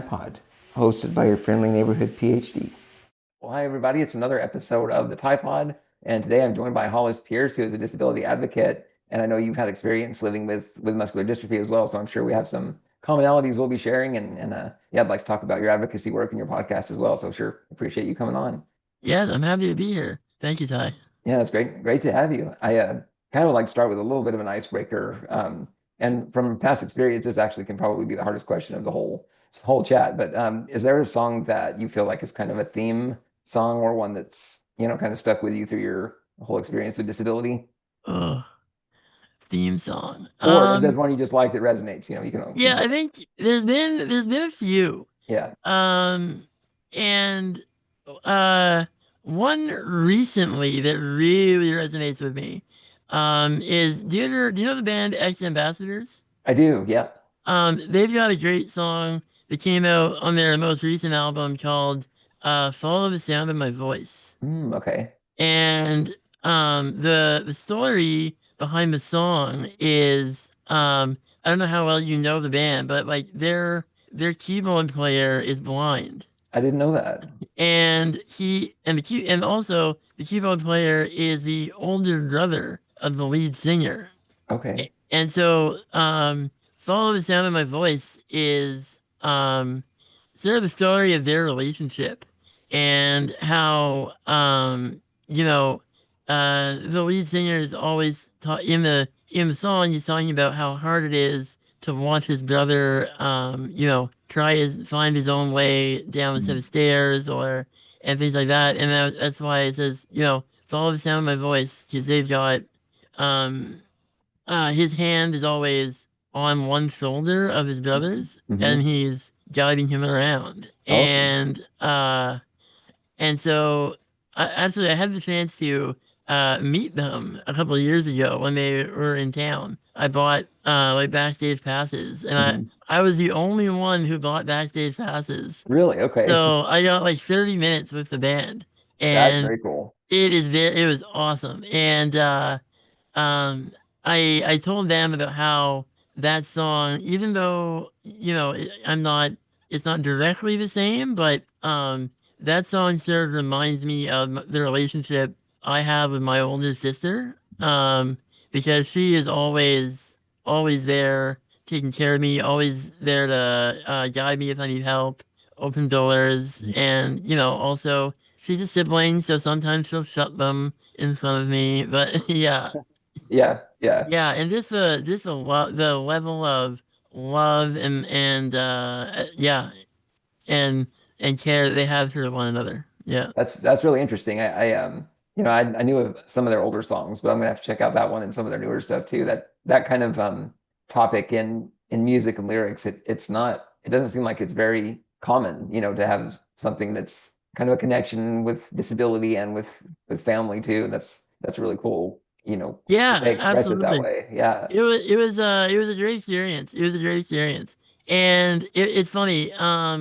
TyePod, hosted by your friendly neighborhood PhD. Well, hi everybody, it's another episode of the TyePod, and today I'm joined by Hollis Peirce, who is a disability advocate, and I know you've had experience living with muscular dystrophy as well, so I'm sure we have some commonalities we'll be sharing, and yeah, I'd like to talk about your advocacy work and your podcast as well, so sure, appreciate you coming on. Yes, I'm happy to be here. Thank you, Ty. Yeah, it's great to have you. I kind of would like to start with a little bit of an icebreaker. And from past experience, this actually can probably be the hardest question of the whole chat. But is there a song that you feel like is kind of a theme song or one that's, kind of stuck with you through your whole experience with disability? Oh, theme song. Or if there's one you just like that resonates, you can Yeah, go. I think there's been a few. Yeah. Um, and uh, one recently that really resonates with me. Is do you know the band X Ambassadors? I do. Yeah. They've got a great song that came out on their most recent album called "Follow the Sound of My Voice." Okay. And the story behind the song is I don't know how well you know the band, but like their keyboard player is blind. I didn't know that. And and also the keyboard player is the older brother of the lead singer. Okay. And so Follow the Sound of My Voice is sort of the story of their relationship and how you know the lead singer is always in the song he's talking about how hard it is to watch his brother find his own way down a set Mhm. of stairs or and things like that, and that's why it says follow the sound of my voice, because they've got um his hand is always on one shoulder of his brother's, and Hmm. he's guiding him around. Okay. And so, actually, I had the chance to meet them a couple of years ago when they were in town. I bought like backstage passes, and I Hmm. I was the only one who bought backstage passes. Really? Okay. So I got like 30 minutes with the band, That's and very cool. it was awesome. And um, I told them about how that song, even though it's not directly the same, but that song sort of reminds me of the relationship I have with my older sister. Because she is always there, taking care of me, always there to guide me if I need help, open doors, and also she's a sibling, so sometimes she'll shut them in front of me. But yeah, Yeah. Yeah. yeah, and the level of love yeah, and care that they have for one another. Yeah. That's really interesting. I knew of some of their older songs, but I'm gonna have to check out that one and some of their newer stuff too. That kind of topic in music and lyrics, it doesn't seem like it's very common, to have something that's kind of a connection with disability and with family too. And that's really cool, that they Yeah, express it that absolutely. way. Yeah. It was a great experience. It was a great experience. And it's funny. I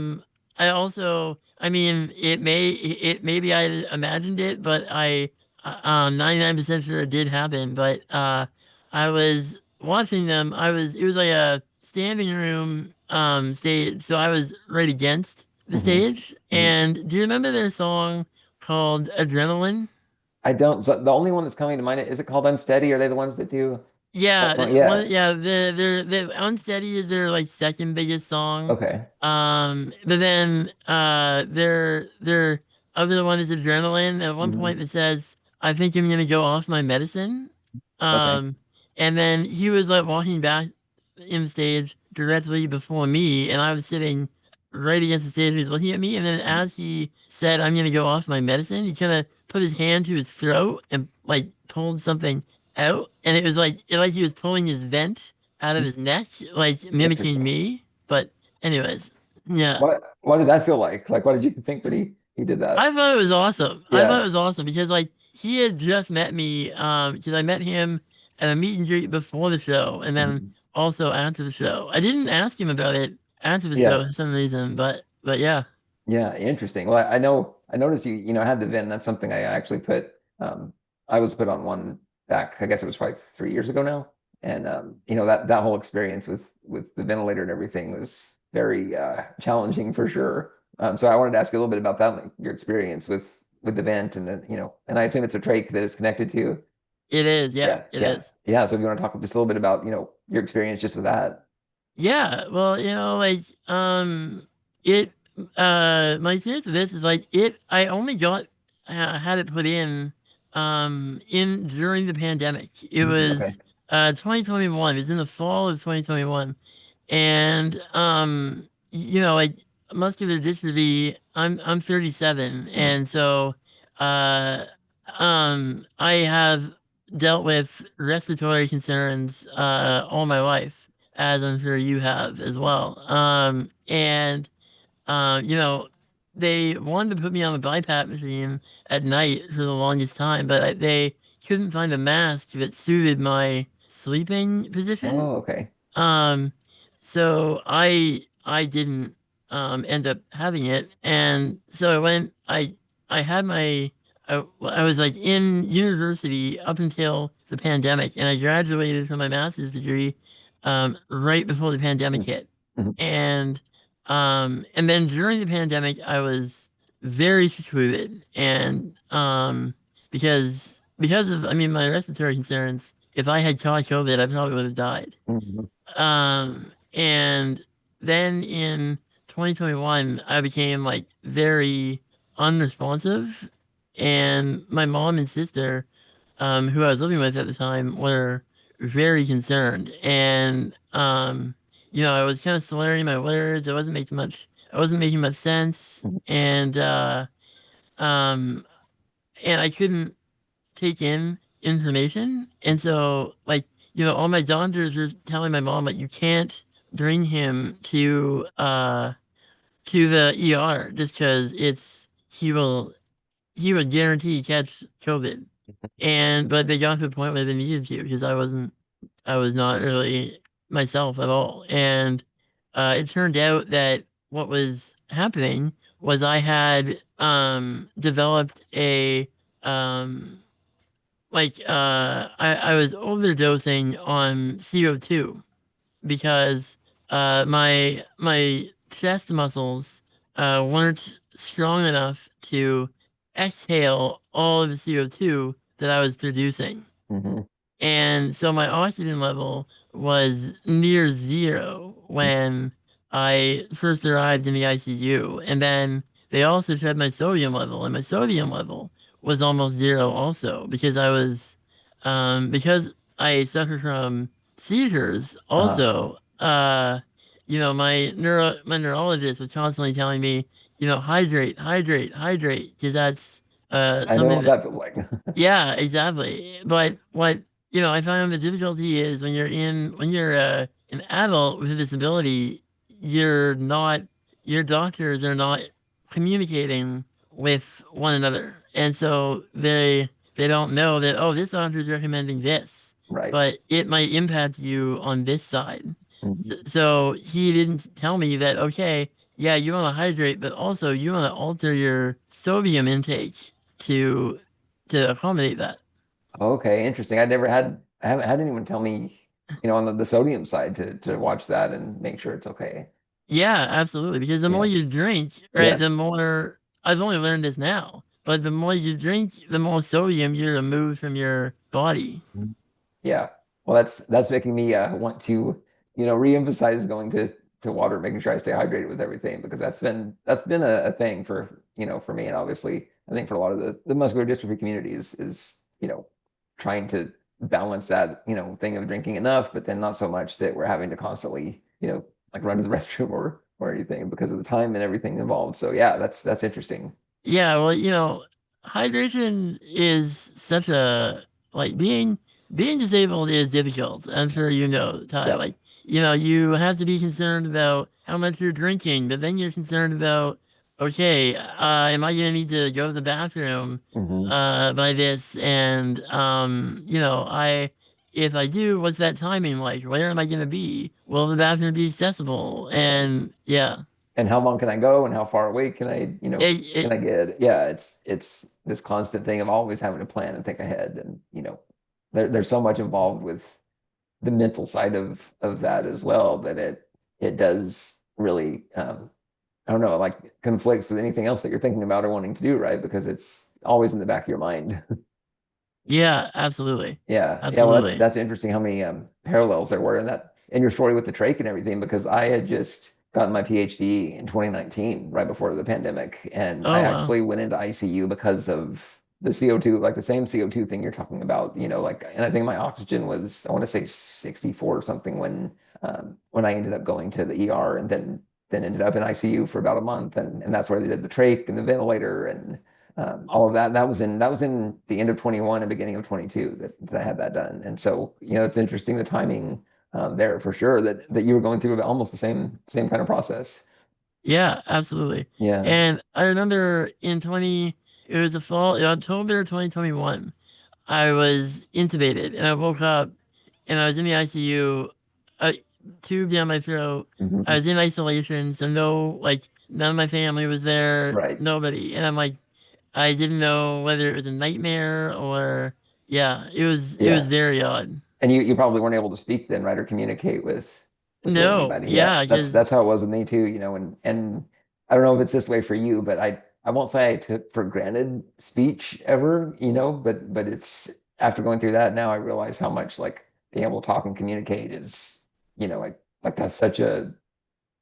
mean, it maybe I imagined it, but 99% sure it did happen. But I was watching them. It was like a standing room stage, so I was right against the Hmm. stage. Hmm. And do you remember their song called Adrenaline? I don't. So the only one that's coming to mind, is it called Unsteady? Are they the ones that do that one? Yeah. The Unsteady is their like second biggest song. Okay. But then their other one is Adrenaline. At one Hmm. point it says, "I think I'm gonna go off my medicine." Okay. Um, and then he was like walking back in the stage directly before me, and I was sitting right against the stage. He was looking at me, and then as he said, "I'm gonna go off my medicine," he kind of put his hand to his throat and like pulled something out, and it was like he was pulling his vent out of his neck, like mimicking Interesting. me. But anyways, yeah, What did that feel like? Like, what did you think when he did that? I thought it was awesome. I thought it Yeah. was awesome because like he had just met me, because I met him at a meet and greet before the show, and then Mhm. also after the show. I didn't ask him about it after the Yeah. show for some reason, but yeah. Yeah. Interesting. Well, I noticed you had the VIN. That's something I actually I was put on one back, I guess it was probably 3 years ago now. And that whole experience with the ventilator and everything very challenging for sure. So I wanted to ask you a little bit about that, like your experience with the vent, and then and I assume it's a trach that is connected to. It is, yeah, Yeah, it yeah, is. yeah. So if you want to talk just a little bit about your experience just with that. Yeah, well, like it my experience with this is like I only got had it put in during the pandemic. It Mhm. Okay. was 2021. It was in the fall of 2021. And like muscular dystrophy, I'm 37, Mhm. and so uh I have dealt with respiratory concerns all my life, as I'm sure you have as well. And you know, they wanted to put me on the BiPAP machine at night for the longest time, but they couldn't find a mask that suited my sleeping position. Oh, okay. Um, so I didn't end up having it, and so I had I was like in university up until the pandemic, and I graduated from my master's degree right before the pandemic Mhm. hit, Mhm. and and then during the pandemic I was very secluded, and because of, I mean, my respiratory concerns. If I had caught COVID, I probably would have died. Mhm. And then in 2021, I became like very unresponsive, and my mom and sister, who I was living with at the time, were very concerned. And I was kind of slurring my words. I wasn't making much sense, Mhm. um, and I couldn't take in information. And so, like, all my doctors were telling my mom, like, you can't bring him to the ER just because he would guarantee catch COVID. And but they got to the point where they needed to, because I was not really myself at all. And it turned out that what was happening was I had developed a um I was overdosing on CO2 because my chest muscles weren't strong enough to exhale all of the CO2 that I was producing. Mhm. And so my oxygen level was near zero when I first arrived in the ICU. And then they also checked my sodium level, and my sodium level was almost zero also, because because I suffer from seizures Uh-huh. also. My neurologist was constantly telling me, hydrate, hydrate, hydrate, because that's I know something what that, that feels like. yeah, exactly. But what, I found the difficulty is when you're an adult with a disability, your doctors are not communicating with one another. And so they don't know that, oh, this doctor is recommending this, Right. but it might impact you on this side. Mhm. So he didn't tell me that, okay, yeah, you want to hydrate, but also you want to alter your sodium intake to accommodate that. Okay, interesting. I haven't had anyone tell me, on the sodium side to watch that and make sure it's okay. Yeah, absolutely. Because the more Yeah. you drink, right, Yeah. the more, I've only learned this now, but the more you drink, the more sodium you remove from your body. Mhm. Yeah. Well, that's making me want to, reemphasize going to water, making sure I stay hydrated with everything because that's been a thing for me, and obviously I think for a lot of the muscular dystrophy communities is, trying to balance that, thing of drinking enough, but then not so much that we're having to constantly, like run to the restroom or anything because of the time and everything involved. So yeah, that's interesting. Yeah, well, hydration is such a, like, being disabled is difficult. I'm sure you know, Ty. Yep. Like, you have to be concerned about how much you're drinking, but then you're concerned about, okay, am I gonna need to go to the bathroom Hmm. by this? And I if I do, what's that timing like? Where am I gonna be? Will the bathroom be accessible? Right. And yeah, And how long can I go and how far away can I, it, can I it get? Yeah, it's this constant thing of always having to plan and think ahead. And, there's so much involved with the mental side of that as well that it does. really I don't know, like conflicts with anything else that you're thinking about or wanting to do, right? Because it's always in the back of your mind. Yeah, absolutely. Yeah. Yeah, well Absolutely. that's interesting how many parallels there were in that in your story with the trach and everything because I had just gotten my PhD in 2019 right before the pandemic and I Oh, wow. actually went into ICU because of the CO2 like the same CO2 thing you're talking about, like and I think my oxygen was I want to say 64 or something when I ended up going to the ER and then ended up in ICU for about a month and that's where they did the trach and the ventilator and all of that. That was in the end of 21 and beginning of 22 that I had that done. And so, it's interesting the timing there for sure that you were going through almost the same kind of process. Yeah, absolutely. Yeah. And I remember it was the fall, in October 2021, I was intubated and I woke up and I was in the ICU, a tube down my throat. I Mhm. was in isolation, so none of my family was there, Right. nobody. And I'm like, I didn't know whether it was a nightmare or, yeah, it was Yeah. very odd. And you probably weren't able to speak then, right, or communicate with really No, anybody. Yeah, yeah, that's because that's how it was with me too, and I don't know if it's this way for you, but I won't say I took for granted speech ever, but it's after going through that now I realize how much like being able to talk and communicate is, like that's such a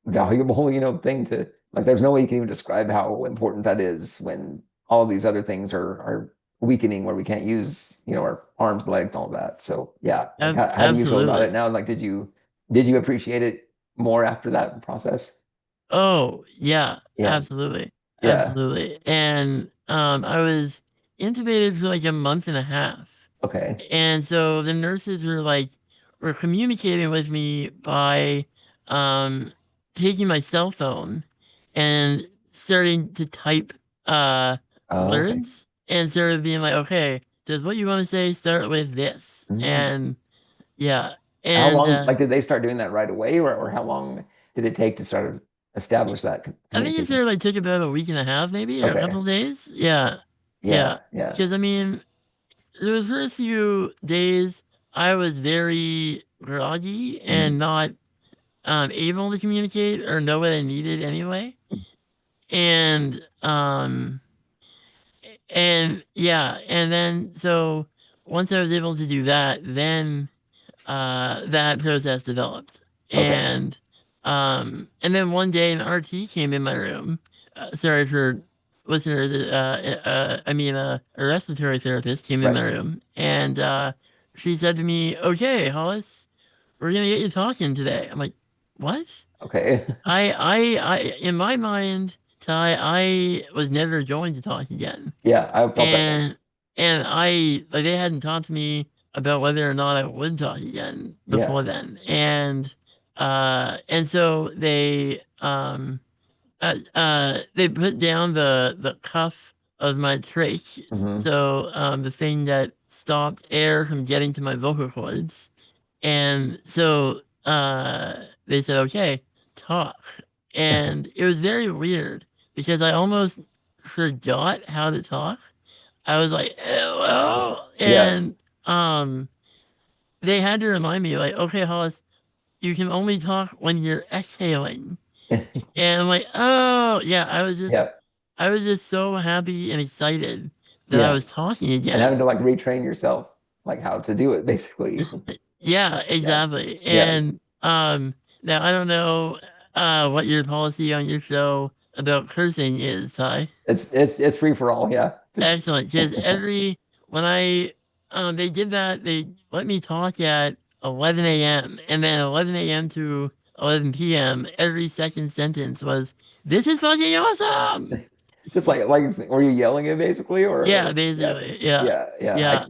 valuable, thing to like there's no way you can even describe how important that is when all of these other things are weakening where we can't use, our arms, legs, and all of that. So yeah, like how do you feel about it absolutely. now? Like did you appreciate it more after that process? Oh, yeah, Yeah. absolutely. Yeah. Absolutely. And I was intubated for like a month and a half. Okay. And so the nurses were communicating with me by um taking my cell phone and starting to type uh Oh, okay. words and sort of being like, okay, does what you want to say start with this? Mm. And yeah. How And long, like, did they start doing that right away, or how long did it take to sort of establish that I think it communication? sort of like took about a week and a half, maybe, or a Okay. couple of days. Yeah, yeah. Yeah. Yeah. Because I mean, the first few days, I was very groggy Mhm. and not able to communicate or know what I needed anyway. And and then so once I was able to do that, then that process developed. Okay. And then one day an RT came in my room. Sorry for listeners. I mean, a respiratory therapist came in Right. my room, and she said to me, "Okay, Hollis, we're gonna get you talking today." I'm like, "What?" Okay. In my mind, Ty, I was never going to talk again. Yeah, I felt that way. And they hadn't talked to me about whether or not I would talk again Yeah. before then. And so they put down the cuff of my trach, Hmm. so the thing that stopped air from getting to my vocal cords. And so they said, okay, talk. And it was very weird because I almost forgot how to talk. I was like, hello. Yeah. And um, they had to remind me, like, okay, Hollis, you can only talk when you're exhaling. And I'm like, oh, yeah, Yeah. I was just so happy and excited that I Yeah. was talking And having to again. like retrain yourself, like how to do it, basically. Yeah, Yeah. exactly. Yeah. And now I don't know what your policy on your show about cursing is, Ty. It's free for all. Yeah. Just Excellent. Because when I they did that, they let me talk at 11 a.m. and then 11 a.m. to 11 p.m. every second sentence was, "This is fucking awesome." just like were you yelling it basically Yeah, or yeah. basically. Yeah. Yeah.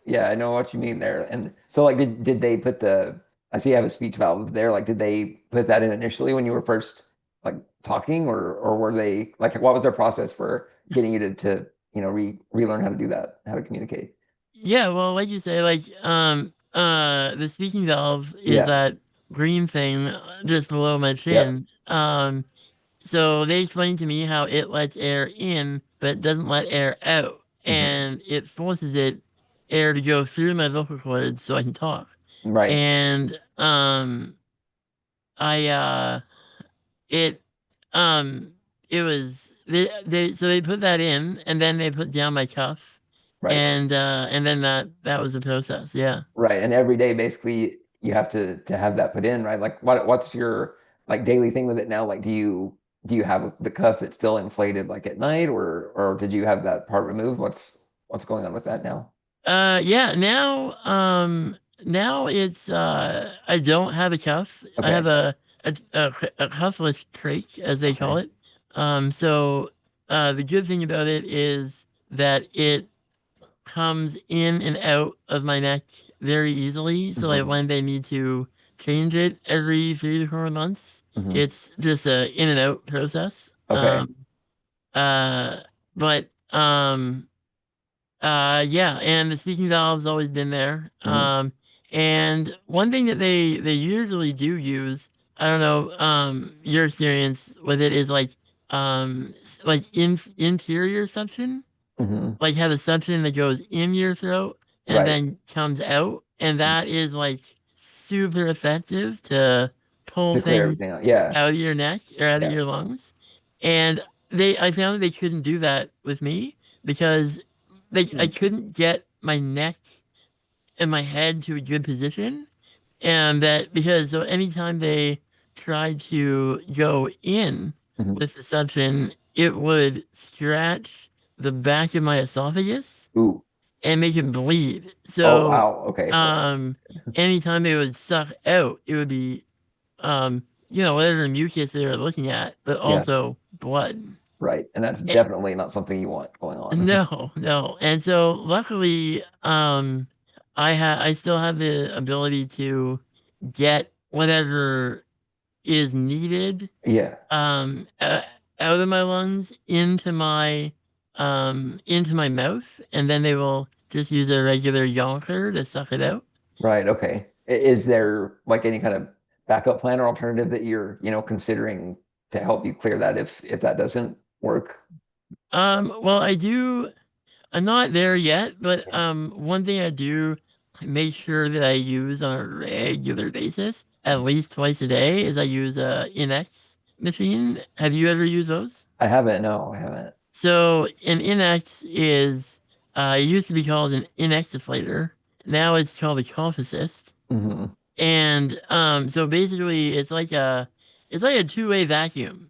Yeah. I know what you mean there. And so like did they put I see you have a speech valve there. Like did they put that in initially when you were first like talking or were they like what was their process for getting you to relearn how to do that, how to communicate? Yeah, well, like you say, the speaking valve is Yeah. that green thing just below my Yep. chin. So they explained to me how it lets air in, but it doesn't let air out, Hmm. and it forces air to go through my vocal cords so I can talk. Right. And I it um it was they put that in and then they put down my cuff Right. and then that was the process. Yeah. Right. And every day basically you have to have that put in, right? Like what's your like daily thing with it now? Like do you have the cuff that's still inflated like at night or did you have that part removed? What's going on with that now? Yeah, now it's I don't have a cuff. I have Okay. a cuffless trach as they call Okay. it. So the good thing about it is that it comes in and out of my neck very easily. So like Hmm. when they need to change it every 3 to 4 months, Hmm. it's just a in and out process. Okay. Uh but yeah, and the speaking valve's always been there. Hmm. And one thing that they usually do use, I don't know, your experience with it is like interior suction, Hmm. like have a suction that goes in your throat and Right. then comes out, and that is like super effective to pull To clear things everything out. Yeah. out of your neck or out of Yeah. your lungs. And I found that they couldn't do that with me because I Mm. couldn't get my neck and my head to a good position. And that because so anytime they tried to go in Hmm. with the suction, it would scratch the back of my esophagus Ooh. and make it bleed. Oh So, wow. Okay. That's anytime they would suck out, it would be, whatever mucus they were looking at, but yeah. also blood. Right. And that's Eh, definitely not something you want going on. no, no. And so luckily, I still have the ability to get whatever is needed, Yeah. um, uh, out of my lungs into my mouth, and then they will just use a regular yonker to suck it out. Right. Okay. Is there like any kind of backup plan or alternative that you're considering to help you clear that if that doesn't work? Well, I'm not there yet, but Yeah. one thing I do make sure that I use on a regular basis, at least twice a day, is I use a Inex machine. Have you ever used those? I haven't. No, I haven't. So an Inex is it used to be called an Inexiflator. Now it's called a cough assist. Hmm. And so basically it's like a two-way vacuum.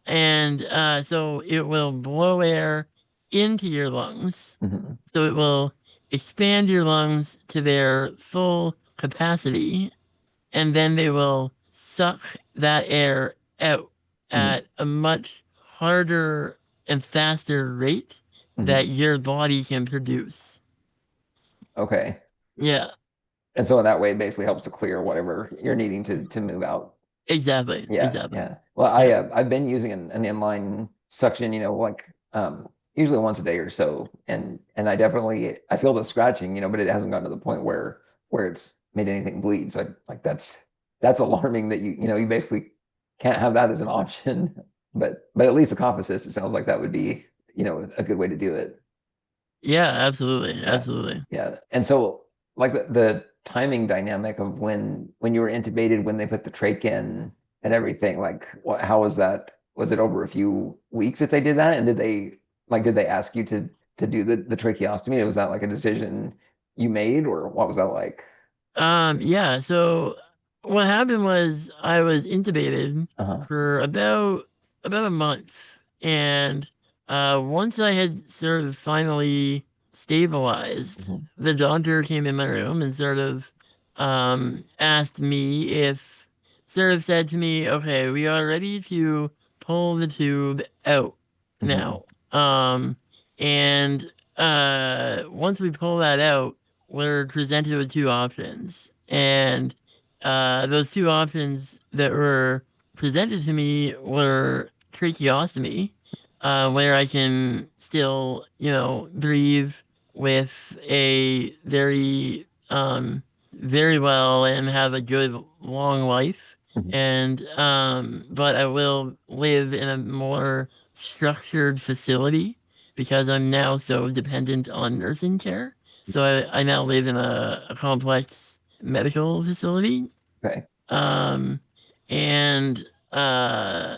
And so it will blow air into your lungs. Hmm. So it will expand your lungs to their full capacity, and then they will suck that air out Hmm. at a much harder and faster rate Hmm. that your body can produce. Okay. Yeah, And so in that way, it basically helps to clear whatever you're needing to move out. exactly, Yeah, exactly. yeah. Well, Yeah. I've been using an inline suction, like usually once a day or so, and I feel the scratching, but it hasn't gotten to the point where it's made anything bleed. So like that's alarming that you basically can't have that as an option. But at least the cough assist, it sounds like that would be a good way to do it. Yeah, absolutely, Yeah. absolutely. Yeah. And so like the timing dynamic of when you were intubated, when they put the trach in and everything, like how was that? Was it over a few weeks that they did that? And did they ask you to do the tracheostomy? Was that like a decision you made or what was that like? Yeah, so what happened was I was intubated Uh-huh. for about a month. And once I had sort of finally stabilized, Hmm. the doctor came in my room and sort of asked me if sort of said to me, okay, we are ready to pull the tube out Hmm. now. And once we pull that out, we're presented with two options. And those two options that were presented to me were tracheostomy, where I can still, breathe with a very well and have a good long life. Hmm. And but I will live in a more structured facility because I'm now so dependent on nursing care. So I now live in a complex medical facility. Okay. Um, and uh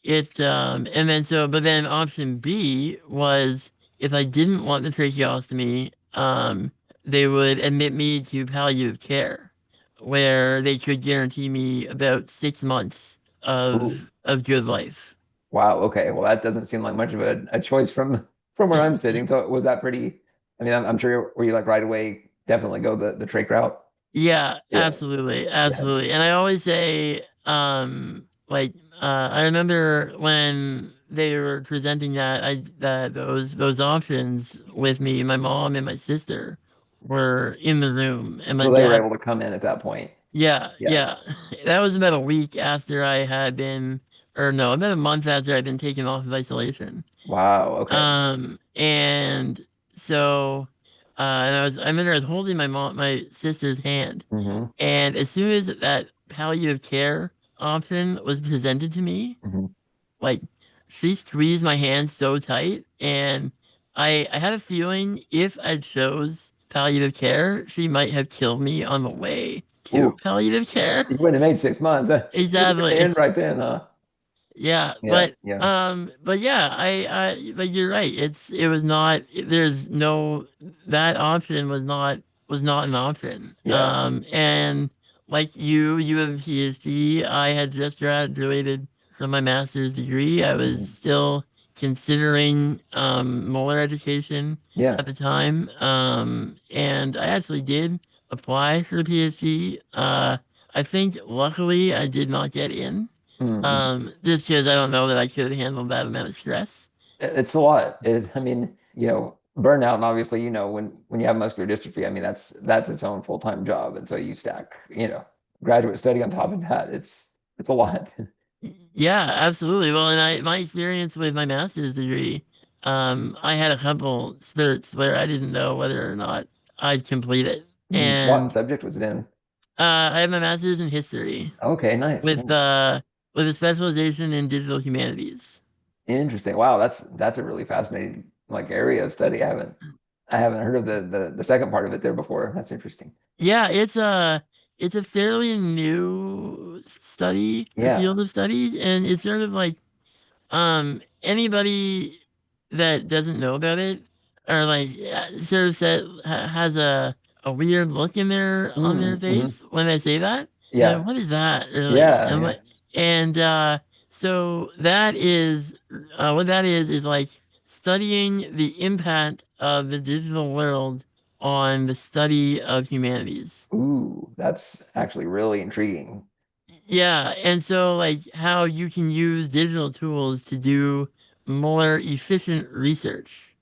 and then so but then option B was if I didn't want the tracheostomy, they would admit me to palliative care, where they could guarantee me about 6 months Ooh, of good life. wow. Okay. Well, that doesn't seem like much of a choice from where I'm sitting. So was that pretty? I mean, I'm sure were you like right away? Definitely go the trach route. Yeah, Yeah. absolutely, Yeah. absolutely. And I always say, I remember when they were presenting those options with me, my mom and my sister were in the room, and my So they were dad. able to come in at that point. Yeah, Yeah. yeah. That was about a week after I had been, or no, about a month after I'd been taken off of isolation. Wow. Okay. And so, and I remember I was holding my sister's hand. Hmm. And as soon as that palliative care option was presented to me, Hmm. like she squeezed my hand so tight, and I had a feeling if I chose palliative care, she might have killed me on the way to Ooh, palliative care. you wouldn't have made 6 months. It was going to Exactly. end right then, huh? Yeah, Yeah. Yeah. but yeah, but you're right. It was not. There's no that option was not an option. Yeah. And like you have a PhD. I had just graduated from my master's degree. I was Hmm. still considering more education Yeah. at the time. And I actually did apply for a PhD. I think luckily I did not get in. Mm-hmm. Just because I don't know that I could handle that amount of stress. It's a lot. I mean, burnout, and obviously, when you have muscular dystrophy, I mean, that's its own full-time job. And so you stack, graduate study on top of that. It's a lot. Yeah, absolutely. Well, and my experience with my master's degree, I had a couple spurts where I didn't know whether or not I'd complete it. What And subject was it in? I have my master's in history Okay, nice, with nice. a specialization in digital humanities. Interesting. Wow, that's a really fascinating like area of study. I haven't heard of the second part of it there before. That's interesting. Yeah, it's a fairly new study, a Yeah. field of studies, and it's sort of like anybody that doesn't know about it or like sort of has a weird look in their on their Mm-hmm. face when I say that. They're like, Yeah. what is that really? Yeah, And yeah. what and so that is what that is like studying the impact of the digital world on the study of humanities. Ooh, that's actually really intriguing. Yeah, and so like how you can use digital tools to do more efficient research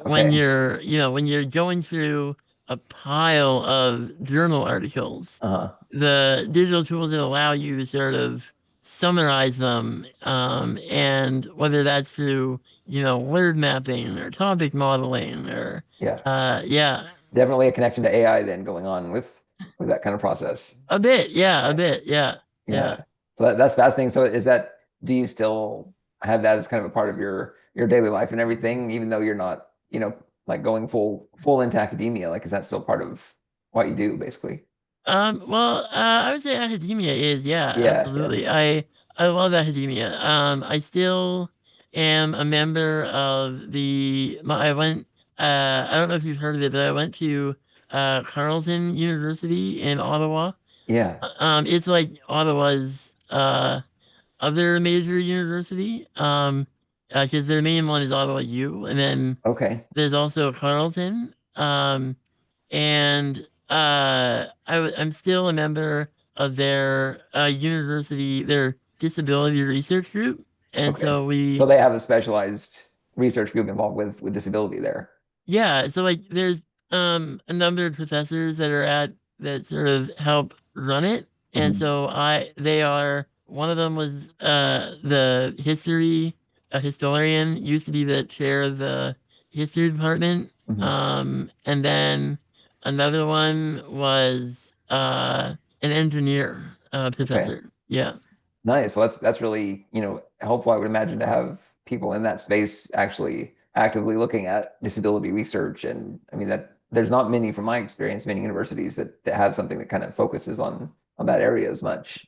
when Okay. when you're going through a pile of journal articles, Uh-huh. the digital tools that allow you to sort of summarize them, and whether that's through, word mapping or topic modeling or Yeah. yeah, Definitely a connection to AI then going on with that kind of process. a bit, yeah, a Yeah. bit, yeah, yeah. Yeah. But that's fascinating. So do you still have that as kind of a part of your daily life and everything, even though you're not, like going full into academia? Like, is that still part of what you do, basically? Well, I would say academia is, yeah, Yeah, yeah. absolutely. I love academia. I still am a member of I went, I don't know if you've heard of it, but I went to Carleton University in Ottawa. Yeah. It's like Ottawa's other major university. Because their main one is Ottawa U, and then Okay. there's also Carleton. And I'm still a member of their university, their disability research group, and Okay. so So we, they have a specialized research group involved with disability there. yeah, so like there's a number of professors that sort of help run it, and Hmm. so I they are one of them was a historian, used to be the chair of the history department, Hmm. and then another one was an engineer Okay. professor. Yeah. Nice. Well, that's really, helpful, I would imagine, to have people in that space actually actively looking at disability research. And I mean that there's not many, from my experience, many universities that have something that kind of focuses on that area as much.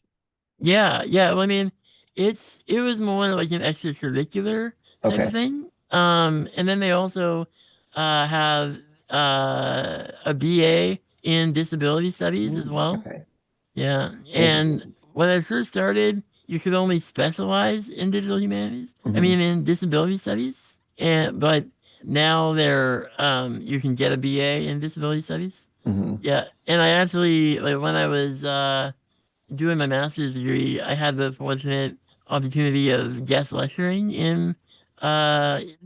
Yeah, yeah. Well, I mean, it was more like an extracurricular type of Okay. thing. And then they also have a BA in disability studies as well. Okay. Yeah. And Interesting. when I first started, you could only specialize in digital humanities. I Hmm. mean, in disability studies. And but now you can get a BA in disability studies. Hmm. Yeah. And I actually like when I was doing my master's degree, I had the fortunate opportunity of guest lecturing in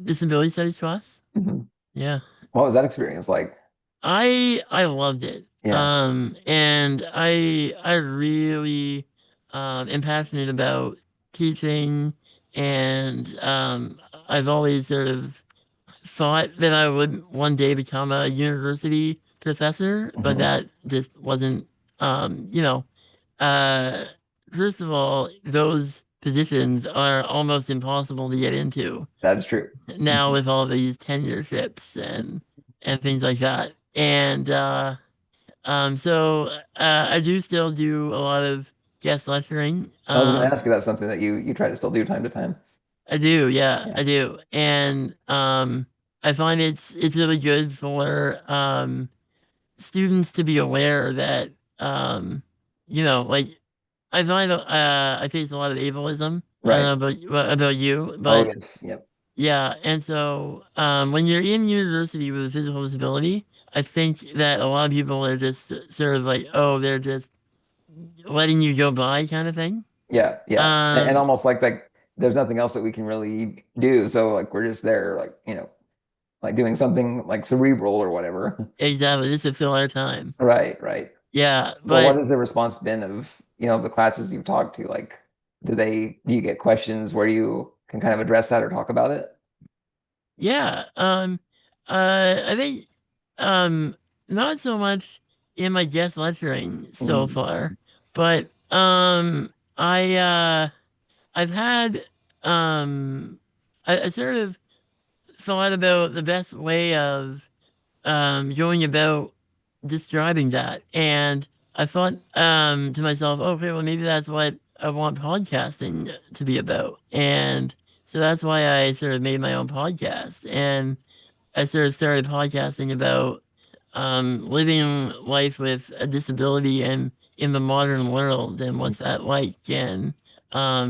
disability studies class. Hmm. Yeah. What was that experience like? I loved it. Yeah. And I really am passionate about teaching, and I've always sort of thought that I would one day become a university professor, but Hmm. that just wasn't you know, uh first of all, those positions are almost impossible to get into That is true. now Hmm. with all these tenureships and things like that. And so I do still do a lot of guest lecturing. I was going to ask you, that's something that you try to still do time to time. I do, yeah, Yeah. I do. And I find it's really good for students to be aware that like I find I face a lot of ableism. I Right. don't know about you, Oh, but yes. Yep. yeah, and so when you're in university with a physical disability, I think that a lot of people are just sort of like, oh, they're just letting you go by kind of thing. Yeah. Yeah. And Um, almost like there's nothing else that we can really do. So like we're just there, like, like doing something like cerebral or whatever. exactly, just to fill our time. Right. Right. Yeah, Well, what but has the response been of, the classes you've talked to? Like, do you get questions where you can kind of address that or talk about it? yeah, I think not so much in my guest lecturing so Hmm. far, but I've had I sort of thought about the best way of going about describing that. And I thought to myself, okay, well, maybe that's what I want podcasting to be about. And so that's why I sort of made my own podcast. And I sort of started podcasting about living life with a disability and in the modern world and what's that like and how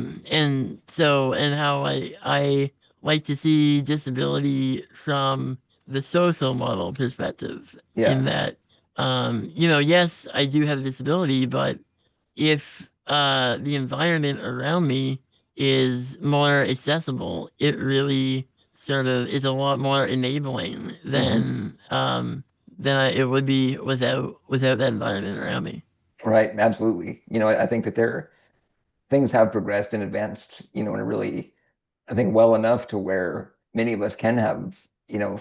I like to see disability from the social model perspective in Yeah. that yes, I do have a disability, but if the environment around me is more accessible, it really sort of is a lot more enabling Hmm. than it would be without that environment around me. Right. Absolutely. I think that things have progressed and advanced, in a really, I think, well enough to where many of us can have,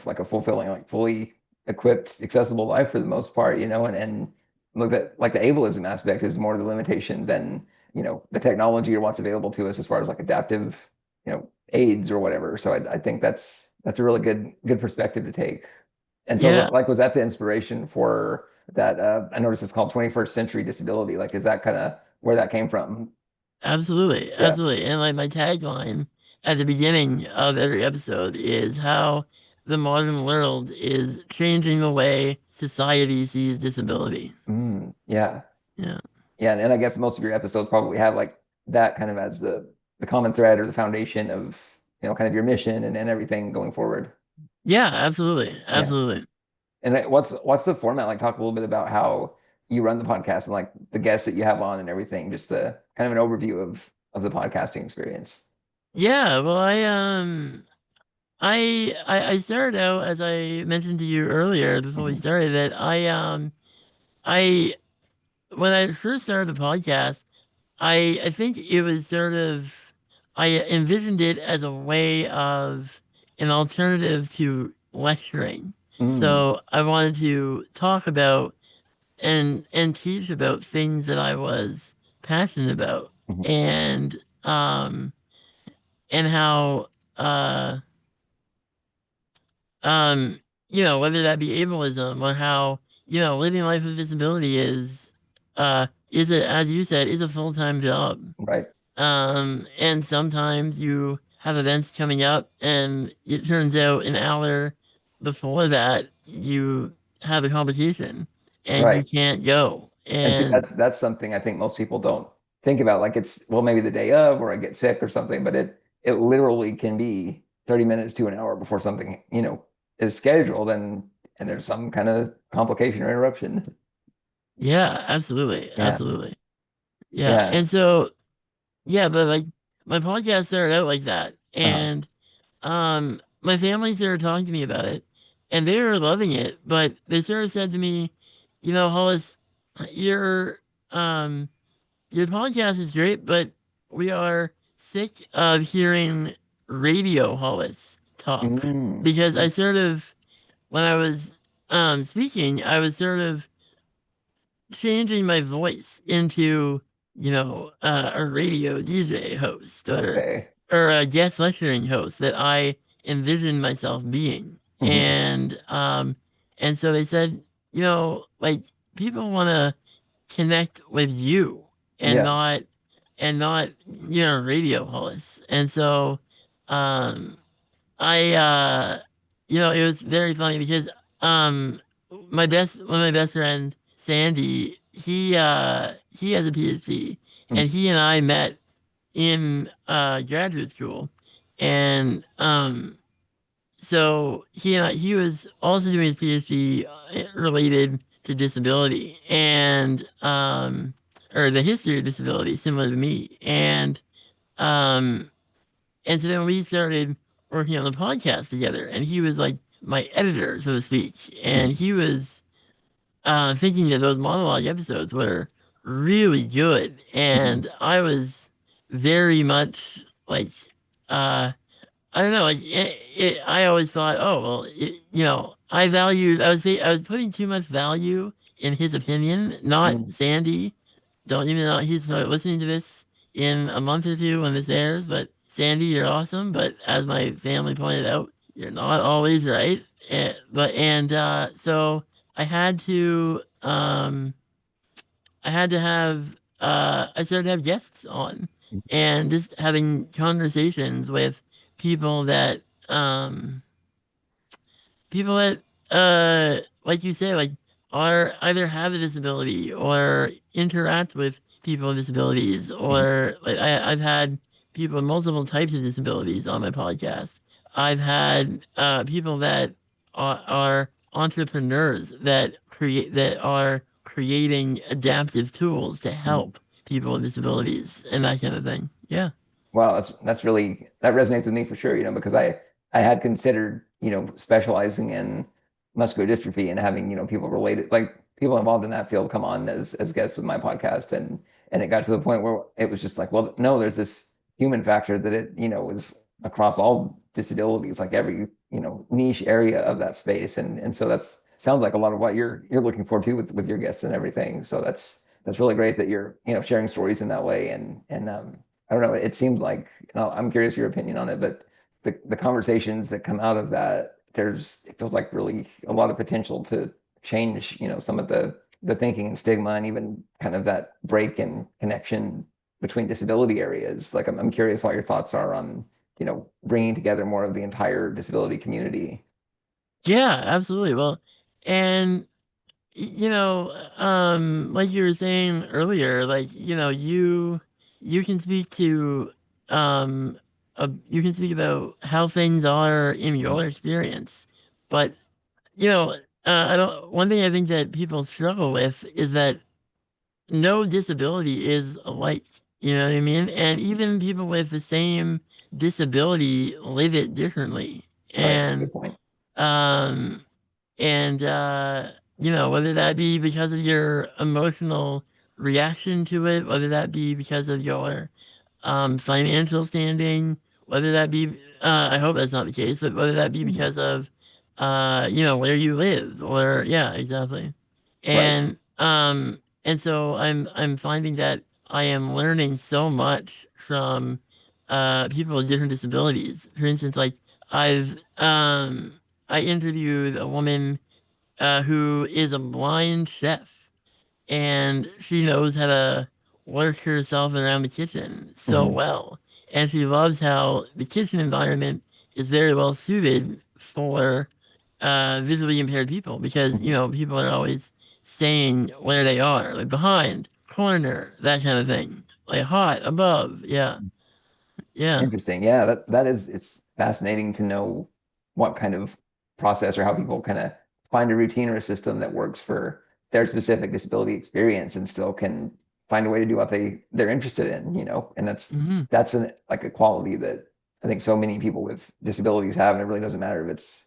like a fulfilling, like fully equipped, accessible life for the most part, and look at like the ableism aspect is more the limitation than, the technology or what's available to us as far as like adaptive, aids or whatever. So I think that's a really good perspective to take. And so Yeah, like was that the inspiration for that I noticed it's called 21st century disability. Like is that kind of where that came from? absolutely, Yeah. absolutely. And like my tagline at the beginning of every episode is how the modern world is changing the way society sees disability. Yeah. Yeah. Yeah, and I guess most of your episodes probably have like that kind of as the common thread or the foundation of, kind of your mission and everything going forward. Yeah, absolutely. Yeah. Absolutely. And what's the format like? Talk a little bit about how you run the podcast and like the guests that you have on and everything, just the kind of an overview of the podcasting experience. Yeah, well, I started out as I mentioned to you earlier before we Hmm. started that I when I first started the podcast, I think it was sort of I envisioned it as a way of an alternative to lecturing. Mm. So I wanted to talk about and teach about things that I was passionate about Mhm. and um and how uh um whether that be ableism or how living life with disability is as you said, is a full-time job. Right. And sometimes you have events coming up, and it turns out an hour before that you have a competition and you Right. can't go. And see, And that's something I think most people don't think about. Like it's, well, maybe the day of or I get sick or something, but it literally can be 30 minutes to an hour before something, is scheduled and there's some kind of complication or interruption. yeah, absolutely, Yeah. absolutely. Yeah. Yeah. And so, yeah, but like my podcast started out like that. Uh-huh. And my family started talking to me about it and they were loving it, but they sort of said to me, Hollis, your um your podcast is great, but we are sick of hearing radio Hollis talk. Mm. Because I sort of when I was speaking, I was sort of changing my voice into, a radio DJ host Okay. or a guest lecturing host that I envisioned myself being. Hmm. And so they said, like people want to connect with you and Yeah. not radio hosts. And so um it was very funny because um one of my best friends, Sandy, he has a PhD Mm. and he and I met in graduate school. And so he was also doing his PhD related to disability and or the history of disability, similar to me. Um and so then we started working on the podcast together, and he was like my editor, so to speak. And Mhm. he was thinking that those monologue episodes were really good, Mhm. and I was very much like, uh, I don't know, like I always thought, oh well, I was putting too much value in his opinion, not Mhm. Sandy. Don't even know he's listening to this in a month or two when this airs. But Sandy, you're awesome. But as my family pointed out, you're not always right. So I had to I started to have guests on and just having conversations with people that um people that like you say, like are either have a disability or interact with people with disabilities, Mhm. or like I've had people with multiple types of disabilities on my podcast. I've had people that are entrepreneurs that are creating adaptive tools to Mhm. help people with disabilities and that kind of thing. Yeah. Wow, that's really that resonates with me for sure, because I had considered, specializing in muscular dystrophy and having, people related like people involved in that field come on as guests with my podcast and it got to the point where it was just like, well, no, there's this human factor that it, is across all disabilities, like every, niche area of that space. And so that's sounds like a lot of what you're looking for too with your guests and everything. So that's really great that you're, sharing stories in that way and I don't know. It seems like, I'm curious your opinion on it, but the conversations that come out of that, it feels like really a lot of potential to change, some of the thinking and stigma and even kind of that break in connection between disability areas. Like I'm curious what your thoughts are on, bringing together more of the entire disability community. Yeah, absolutely. Well, and like you were saying earlier, like, you can speak to you can speak about how things are in Mhm. your experience. But, I don't one thing I think that people struggle with is that no disability is alike. You know what I mean? And even people with the same disability live it differently. Right. That's a good And point. um and whether that be because of your emotional reaction to it, whether that be because of your financial standing, whether that be I hope that's not the case, but whether that be Mhm. because of where you live, or yeah, exactly. Right. And so I'm finding that I am learning so much from people with different disabilities. For instance, like I've I interviewed a woman who is a blind chef, and she knows how to work herself around the kitchen so Hmm. well. And she loves how the kitchen environment is very well suited for visually impaired people because, Hmm. people are always saying where they are, like behind, corner, that kind of thing. Like hot, above. Yeah. Yeah. Interesting. Yeah, that is it's fascinating to know what kind of process or how people kind of find a routine or a system that works for their specific disability experience and still can find a way to do what they're interested in, and Hmm. that's like a quality that I think so many people with disabilities have, and it really doesn't matter if it's,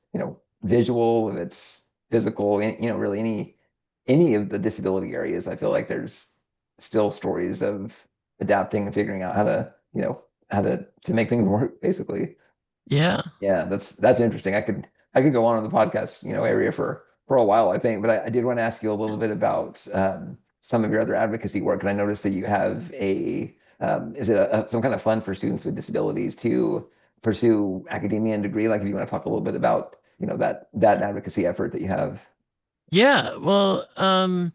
visual, if it's physical, really any of the disability areas. I feel like there's still stories of adapting and figuring out how to make things work, basically. Yeah. Yeah, that's interesting. I could go on the podcast, area for a while, I think, but I did want to ask you a little bit about some of your other advocacy work, and I noticed that you have is it some kind of fund for students with disabilities to pursue academia and degree? Like, if you want to talk a little bit about, that advocacy effort that you have. Yeah. Well, I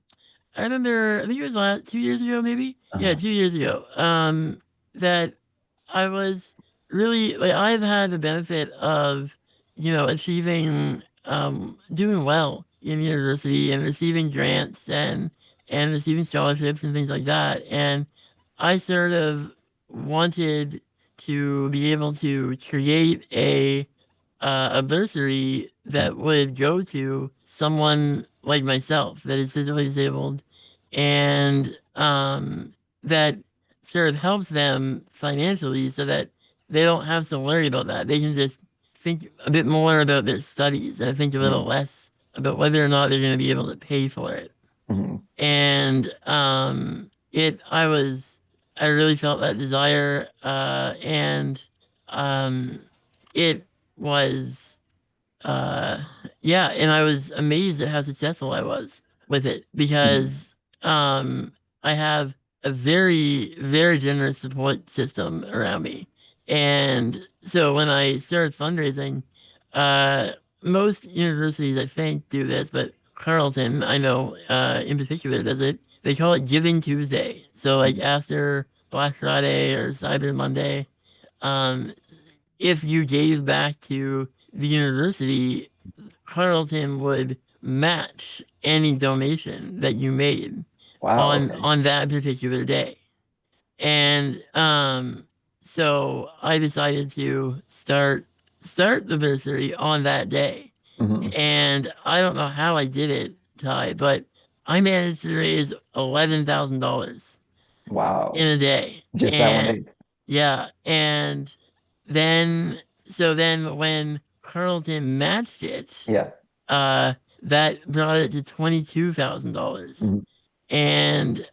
remember, I think it was 2 years ago, maybe. Yeah, Uh, 2 years ago. That I was really like I've had the benefit of, achieving, doing well in university and receiving grants and receiving scholarships and things like that. And I sort of wanted to be able to create a bursary that would go to someone like myself that is physically disabled and that sort of helps them financially so that they don't have to worry about that. They can just think a bit more about their studies and think a little mhm, less about whether or not they're going to be able to pay for it. mhm, And I really felt that desire, and um, it was uh, yeah, and I was amazed at how successful I was with it mhm. because I have a very, very generous support system around me. And so when I started fundraising, uh, most universities I think do this, but Carleton, I know in particular, does it. They call it Giving Tuesday. So like Mhm. after Black Friday or Cyber Monday, um, if you gave back to the university, Carleton would match any donation that you made Wow. Okay. on that particular day. And so I decided to start the bursary on that day. Hmm. And I don't know how I did it, Ty, but I managed to raise $11,000 in Wow. a day. Just that one And day. yeah, and then then when Carlton matched it, Yeah. uh, that brought it to $22,000. Mhm. And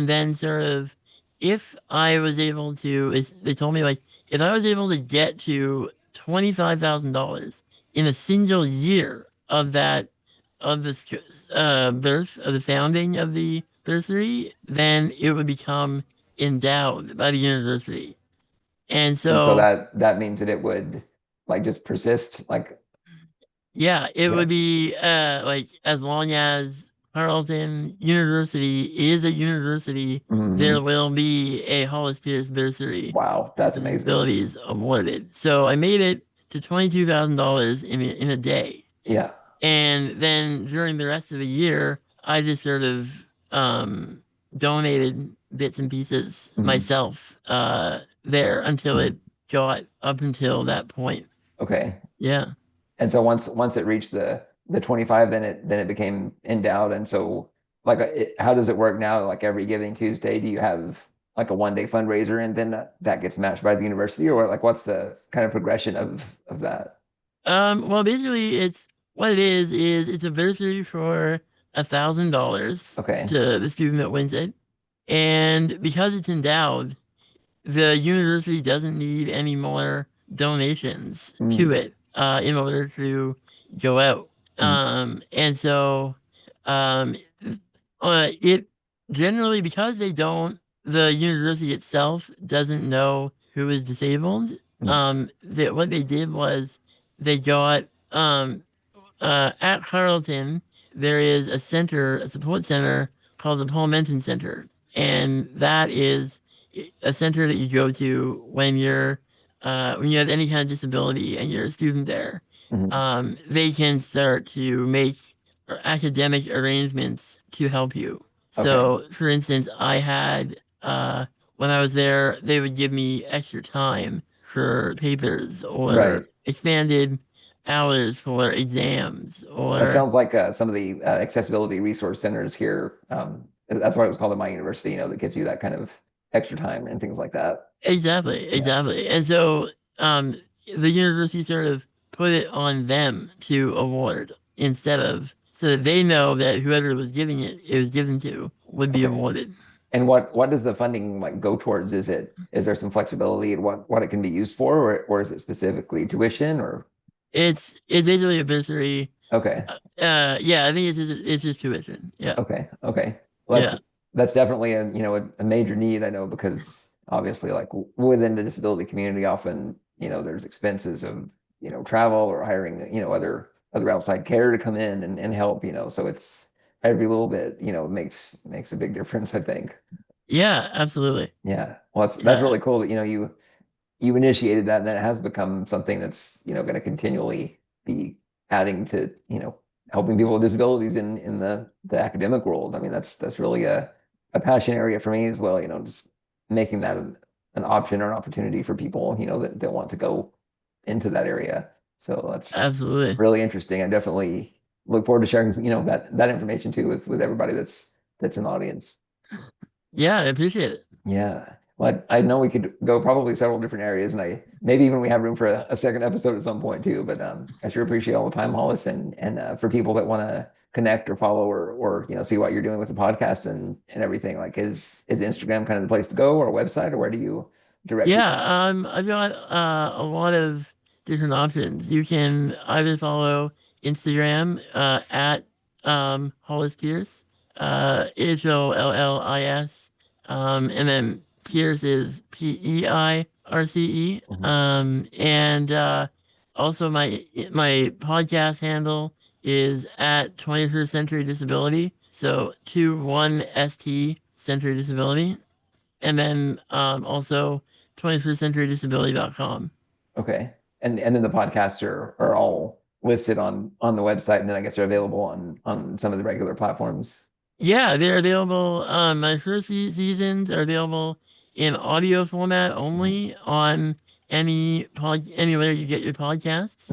then sort of if I was able to, they told me like if I was able to get to $25,000 in a single year of the birth of the founding of the bursary, then it would become endowed by the university. And And so so, that means that it would like just persist, like, yeah, it yeah. would be like as long as Carleton University is a university, Hmm. there will be a Hollis Peirce bursary Wow, for that's amazing. disabilities awarded. So I made it to $22,000 in a day. Yeah. And then during the rest of the year, I just sort of donated bits and pieces Hmm. myself there until Hmm. it got up until that point. Okay. Yeah. And so once it reached the 25, then it became endowed. And so like how does it work now? Like every Giving Tuesday, do you have like a 1 day fundraiser and then that gets matched by the university, or like what's the kind of progression of that? Well, basically, what it is it's a bursary for $1,000 Okay. to the student that wins it, and because it's endowed, the university doesn't need any more donations to Mm. it in order to go out. Mm. And so um, it generally, because the university itself doesn't know who is disabled. Mm. What they did was they got at Carleton. there is a center, a support center called the Paul Menton Center, and that is a center that you go to when you have any kind of disability and you're a student there. Hmm. They can start to make academic arrangements to help you. Okay. So, for instance, when I was there, they would give me extra time for papers or Right. expanded hours for exams That or sounds like some of the accessibility resource centers here. That's what it was called at my university, that gives you that kind of extra time and things like that. exactly, Yeah. exactly. And so um, the university sort of put it on them to award instead of so that they know that whoever was giving it was given to would be Okay. awarded. And what does the funding like go towards? Is there some flexibility in what it can be used for, or is it specifically tuition or It's basically a bursary. okay. Yeah, I think it's just tuition. Yeah, Okay. Okay. Well, yeah, that's definitely a major need I know because obviously like within the disability community often there's expenses of travel or hiring other outside care to come in and help so it's every little bit makes a big difference I think. yeah. Absolutely. Yeah. Well, that's Yeah, really cool that you initiated that and that it has become something that's going to continually be adding to helping people with disabilities in the academic world. I mean that's really a passion area for me as well, just making that an option or an opportunity for people that want to go into that area. So that's absolutely. really interesting. I definitely look forward to sharing that information too with everybody that's in the audience. Yeah, I appreciate it. Yeah. Well, I know we could go probably several different areas, and I maybe even we have room for a second episode at some point too. But I sure appreciate all the time, Hollis, and for people that want to connect or follow or see what you're doing with the podcast and everything. Like, is Instagram kind of the place to go, or a website, or where do you direct people? Yeah, I've got a lot of different options. You can either follow Instagram at Hollis Peirce, Hollis, and then Pierce is Peirce. Hmm. And also my podcast handle is at 21st Century Disability, so 21ST Century Disability. And then also 21stcenturydisability.com. Okay. And then the podcasts are all listed on the website, and then I guess they're available on some of the regular platforms. Yeah, they're available. My first seasons are available in audio format Mhm. only on anywhere you get your podcasts.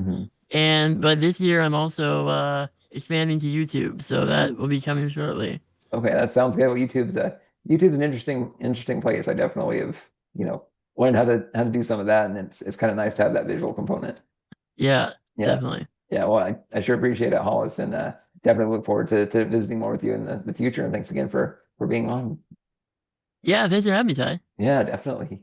Mhm. But this year I'm also expanding to YouTube, so that will be coming shortly. Okay, that sounds good. Well, YouTube's an interesting place. I definitely have, learned how to do some of that, and it's kind of nice to have that visual component. Yeah, Yeah. definitely. Yeah, well, I sure appreciate it, Hollis, and definitely look forward to visiting more with you in the future. And thanks again for being on. Yeah, thanks for having me, Ty. Yeah, definitely.